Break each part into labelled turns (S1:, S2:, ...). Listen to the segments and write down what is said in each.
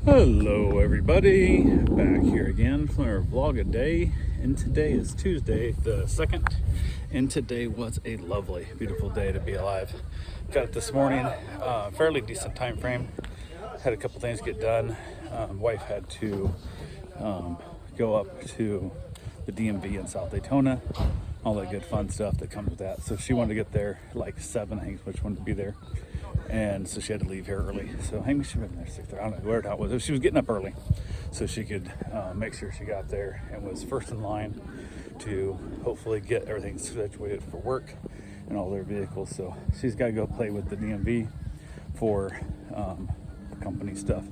S1: Hello everybody, back here again for our vlog a day, and today is Tuesday the 2nd, and today was a lovely, beautiful day to be alive. Got it this morning, fairly decent time frame, had a couple things get done. Wife had to go up to the DMV in South Daytona, all that good fun stuff that comes with that. So she wanted to get there like 7, I think, which wanted to be there. And so she had to leave here early. So I think she was there 6:30. I don't know where it was. She was getting up early, so she could make sure she got there and was first in line to hopefully get everything situated for work and all their vehicles. So she's got to go play with the DMV for company stuff,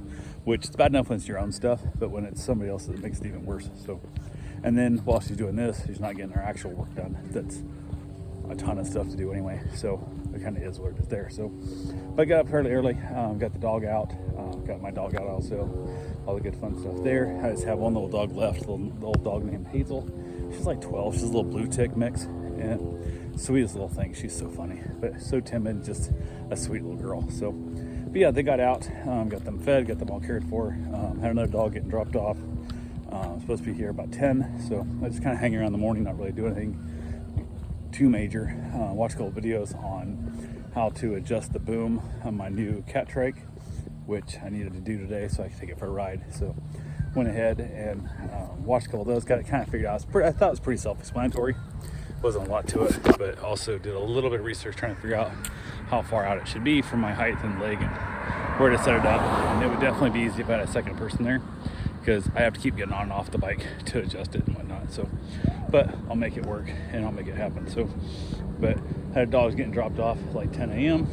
S1: which is bad enough when it's your own stuff, but when it's somebody else, it makes it even worse. So, and then while she's doing this, she's not getting her actual work done. That's a ton of stuff to do anyway, so it kind of is what it is there. So, but I got up fairly early, got the dog out, got my dog out also, all the good fun stuff there. I just have one little dog left, the old dog named Hazel. She's like 12, she's a little blue tick mix, and sweetest little thing. She's so funny, but so timid, just a sweet little girl. So, but yeah, they got out, got them fed, got them all cared for, had another dog getting dropped off. Supposed to be here about 10, so I just kind of hang around in the morning, not really do anything too major. Watch a couple videos on how to adjust the boom on my new cat trike, which I needed to do today so I could take it for a ride. So went ahead and watched a couple of those, got it kind of figured out. I thought it was pretty self-explanatory, wasn't a lot to it, but also did a little bit of research trying to figure out how far out it should be from my height and leg and where to set it up. And it would definitely be easy if I had a second person there, because I have to keep getting on and off the bike to adjust it and whatnot. So, but I'll make it work and I'll make it happen. So, but had dogs getting dropped off like 10 a.m.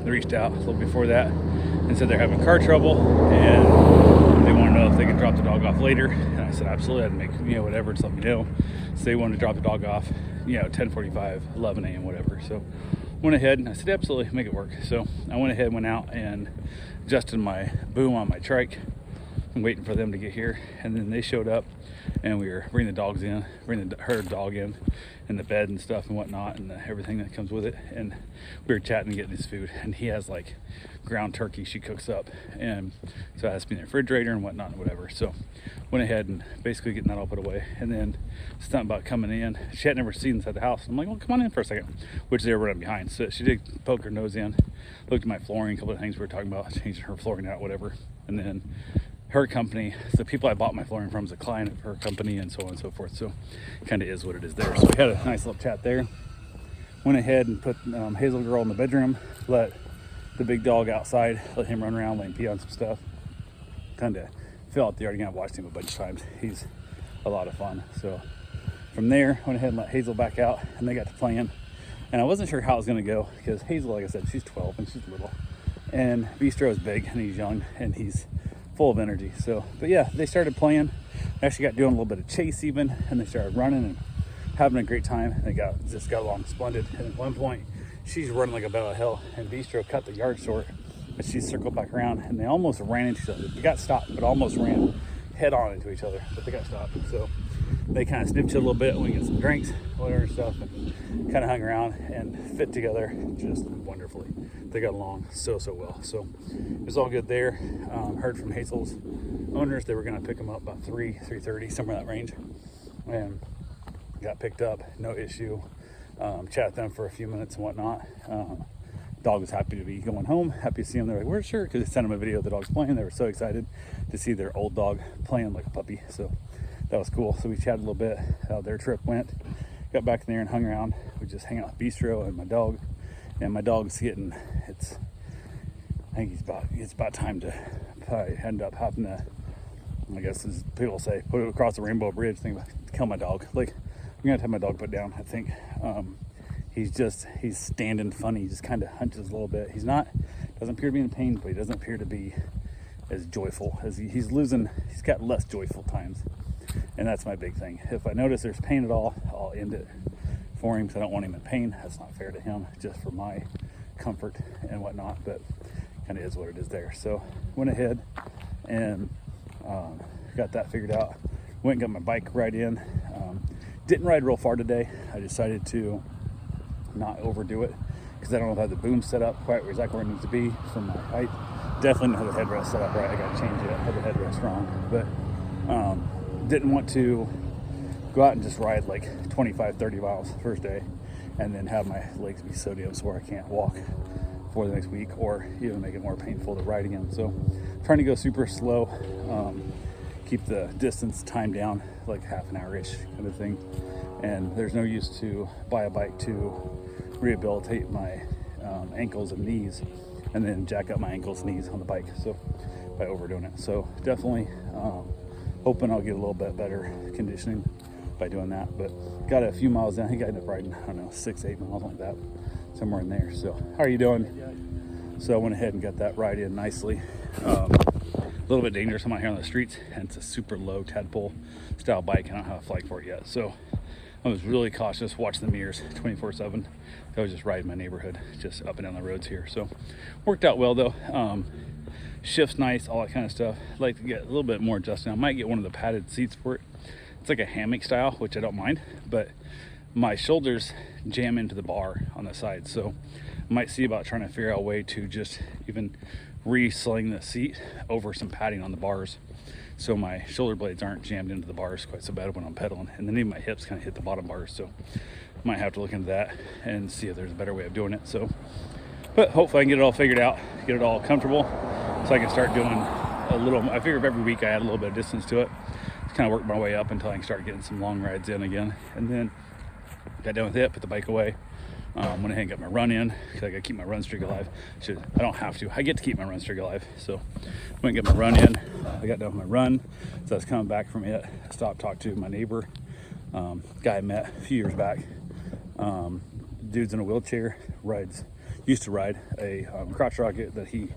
S1: They reached out a little before that and said they're having car trouble and they want to know if they can drop the dog off later. And I said, absolutely, I'd make, whatever, just let me know. So they wanted to drop the dog off, 10:45, 11 a.m., whatever. So went ahead and I said, absolutely, make it work. So I went ahead, went out and adjusted my boom on my trike. I'm waiting for them to get here, and then they showed up and we were bringing the dogs in, bringing her dog in and the bed and stuff and whatnot and everything that comes with it. And we were chatting and getting his food, and he has like ground turkey she cooks up, and so it has to be in the refrigerator and whatnot and whatever. So went ahead and basically getting that all put away, and then something about coming in. She had never seen inside the house. I'm like, well, come on in for a second, which they were running behind. So she did poke her nose in, looked at my flooring, a couple of things we were talking about, changing her flooring out, whatever. And then her company, the people I bought my flooring from, is a client of her company, and so on and so forth. So kind of is what it is there. So we had a nice little chat there. Went ahead and put Hazel Girl in the bedroom, let the big dog outside, let him run around, let him pee on some stuff. Kind of feel out the yard again. I've watched him a bunch of times. He's a lot of fun. So from there, went ahead and let Hazel back out, and they got to playing. And I wasn't sure how it was going to go, because Hazel, like I said, she's 12 and she's little, and Bistro is big and he's young and he's full of energy. So, but yeah, they started playing. They actually got doing a little bit of chase even, and they started running and having a great time. They got along splendid. And at one point, she's running like a bat out of hell, and Bistro cut the yard short, but she circled back around, and they almost ran into each other. They got stopped, but almost ran head on into each other, but they got stopped. So they kind of snipped it a little bit, we get some drinks, whatever stuff, and kind of hung around and fit together just wonderfully. They got along so well. So it was all good there. Heard from Hazel's owners, they were going to pick them up about 3:30, somewhere in that range, and got picked up, no issue. Chat with them for a few minutes and whatnot. Dog was happy to be going home, happy to see him. They're like, "Where's Shirt?" Because they sent him a video of the dog's playing. They were so excited to see their old dog playing like a puppy. So that was cool. So we chatted a little bit how their trip went. Got back in there and hung around. We just hang out with Bistro and my dog. And my dog's getting, I think it's about time to probably end up having to, I guess as people say, put it across the Rainbow Bridge, think about kill my dog. Like, I'm gonna have my dog put down, I think. He's standing funny, he just kind of hunches a little bit. Doesn't appear to be in pain, but he doesn't appear to be as joyful as he's got less joyful times. And that's my big thing. If I notice there's pain at all, I'll end it for him, because I don't want him in pain. That's not fair to him, just for my comfort and whatnot, but kind of is what it is there. So went ahead and got that figured out. Went and got my bike ride in. Didn't ride real far today. I decided to not overdo it, because I don't know if I have the boom set up quite exactly where it needs to be for my height. definitely didn't have the headrest set up right. I got to change it. I had the headrest wrong, but didn't want to go out and just ride like 25, 30 miles the first day and then have my legs be so damn sore I can't walk for the next week, or even make it more painful to ride again. So trying to go super slow, keep the distance time down, like half an hour-ish kind of thing. And there's no use to buy a bike to rehabilitate my ankles and knees and then jack up my ankles and knees on the bike, so by overdoing it. So definitely hoping I'll get a little bit better conditioning by doing that. But got a few miles down. I think I ended up riding, I don't know, 6-8 miles like that, somewhere in there. So how are you doing? So I went ahead and got that ride in nicely. A little bit dangerous. I'm out here on the streets, and it's a super low tadpole style bike. I don't have a flag for it yet, so I was really cautious, watching the mirrors 24/7. I was just riding my neighborhood, just up and down the roads here. So worked out well though. Shift's nice, all that kind of stuff. I'd like to get a little bit more adjusted. I might get one of the padded seats for it. It's like a hammock style, which I don't mind, but my shoulders jam into the bar on the side. So I might see about trying to figure out a way to just even re-sling the seat over some padding on the bars, so my shoulder blades aren't jammed into the bars quite so bad when I'm pedaling, and then even my hips kind of hit the bottom bars. So might have to look into that and see if there's a better way of doing it. So, but hopefully I can get it all figured out, get it all comfortable, so I can start doing a little. I figure if every week I add a little bit of distance to it, just kind of work my way up until I can start getting some long rides in again. And then got done with it, put the bike away. Went ahead and got my run in, because I got to keep my run streak alive. I don't have to. I get to keep my run streak alive. So went and get my run in. I got done with my run. So I was coming back from it. I stopped, talked to my neighbor, guy I met a few years back. Dude's in a wheelchair, used to ride a crotch rocket that he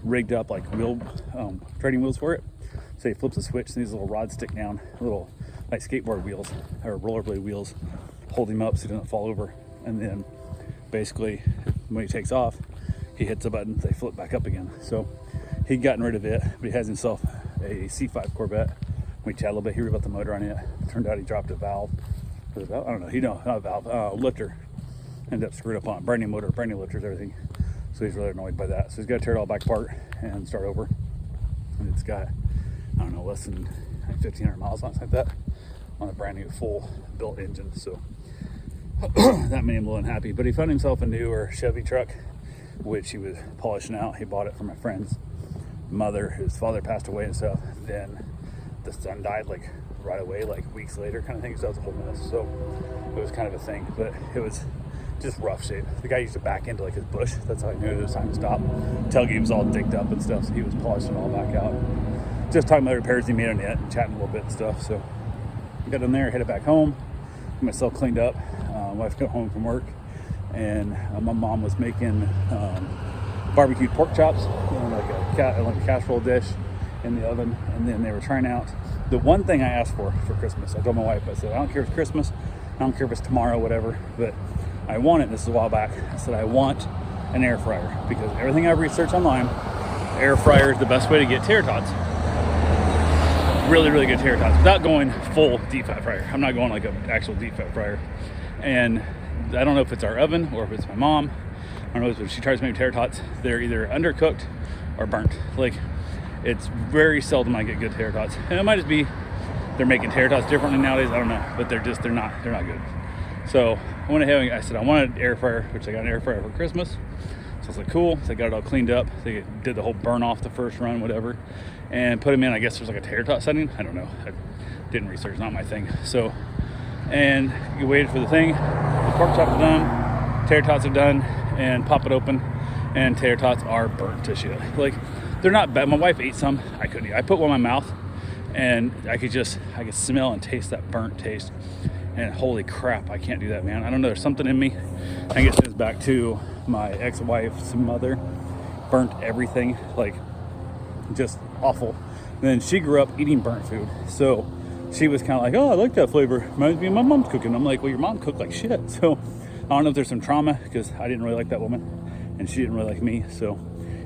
S1: rigged up like training wheels for it. So he flips a switch and these little rods stick down, little like skateboard wheels or rollerblade wheels, hold him up so he doesn't fall over. And then basically when he takes off, he hits a button, they flip back up again. So he'd gotten rid of it, but he has himself a C5 Corvette. We chatted a little bit, he about the motor on it. Turned out he dropped a valve. I don't know, not a valve, lifter. Ended up screwed up on it. Brand new motor, brand new lifters, everything. So he's really annoyed by that. So he's got to tear it all back apart and start over. And it's got, I don't know, less than 1,500 miles on it, like that, on a brand new full built engine. So that made him a little unhappy. But he found himself a newer Chevy truck, which he was polishing out. He bought it from my friend's mother. His father passed away and stuff. Then the son died like right away, like weeks later kind of thing. So that was a whole mess. So it was kind of a thing, but it was just rough shape. The guy used to back into like his bush. That's how I knew it was time to stop. Tailgate was all digged up and stuff, so he was polishing it all back out. Just talking about the repairs he made on it, chatting a little bit and stuff. So got in there, headed back home, got myself cleaned up. Wife got home from work, and my mom was making barbecued pork chops, like a casserole dish in the oven. And then they were trying out the one thing I asked for Christmas. I told my wife, I said, I don't care if it's Christmas, I don't care if it's tomorrow, whatever, but I want it. This is a while back. I said, I want an air fryer, because everything I've researched online, air fryer is the best way to get tater tots. Really, really good tater tots without going full deep fat fryer. I'm not going like an actual deep fat fryer. And I don't know if it's our oven or if it's my mom. I don't know if she tries to make tater tots, they're either undercooked or burnt. Like, it's very seldom I get good tater tots. And it might just be they're making tater tots differently nowadays. I don't know, but they're not good. So I went ahead and I said I wanted an air fryer, which I got an air fryer for Christmas. So I was like, cool. So I got it all cleaned up. They did the whole burn off the first run, whatever, and put them in. I guess there's like a tater tot setting. I don't know. I didn't research, not my thing. So, and you waited for the thing. The pork chops are done, tater tots are done, and pop it open, and tater tots are burnt to shit. Like, they're not bad. My wife ate some. I couldn't eat. I put one in my mouth, and I could smell and taste that burnt taste. And holy crap, I can't do that, man. I don't know, there's something in me. I guess it's back to my ex-wife's mother. Burnt everything, like, just awful. And then she grew up eating burnt food. So she was kind of like, oh, I like that flavor. Reminds me of my mom's cooking. I'm like, well, your mom cooked like shit. So I don't know if there's some trauma, because I didn't really like that woman, and she didn't really like me. So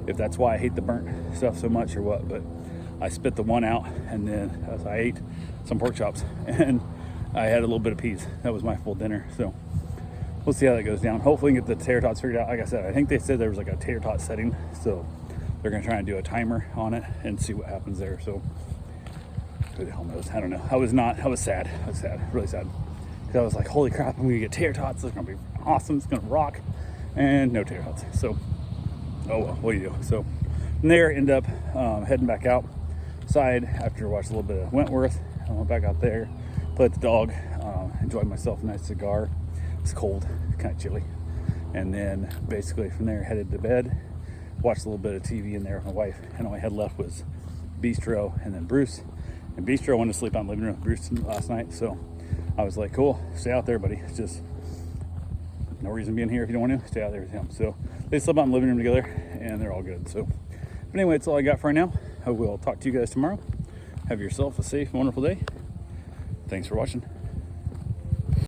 S1: if that's why I hate the burnt stuff so much or what. But I spit the one out, and then as I ate some pork chops, and I had a little bit of peas. That was my full dinner. So we'll see how that goes down. Hopefully we can get the tater tots figured out. Like I said, I think they said there was like a tater tot setting. So they're gonna try and do a timer on it and see what happens there. So who the hell knows? I don't know. I was sad. Really sad. Because I was like, holy crap, I'm gonna get tater tots. It's gonna be awesome. It's gonna rock. And no tater tots. So, oh well, what do you do? So from there, end up heading back outside after watching a little bit of Wentworth. I went back out there, played with the dog, enjoyed myself a nice cigar. It's cold, kind of chilly. And then basically from there, headed to bed, watched a little bit of TV in there with my wife. And all I had left was Bistro and then Bruce. And Bistro went to sleep out in the living room with Bruce last night. So I was like, cool, stay out there, buddy. It's just no reason being here if you don't want to. Stay out there with him. So they slept out in the living room together and they're all good. So but anyway, that's all I got for right now. I will talk to you guys tomorrow. Have yourself a safe, wonderful day. Thanks for watching.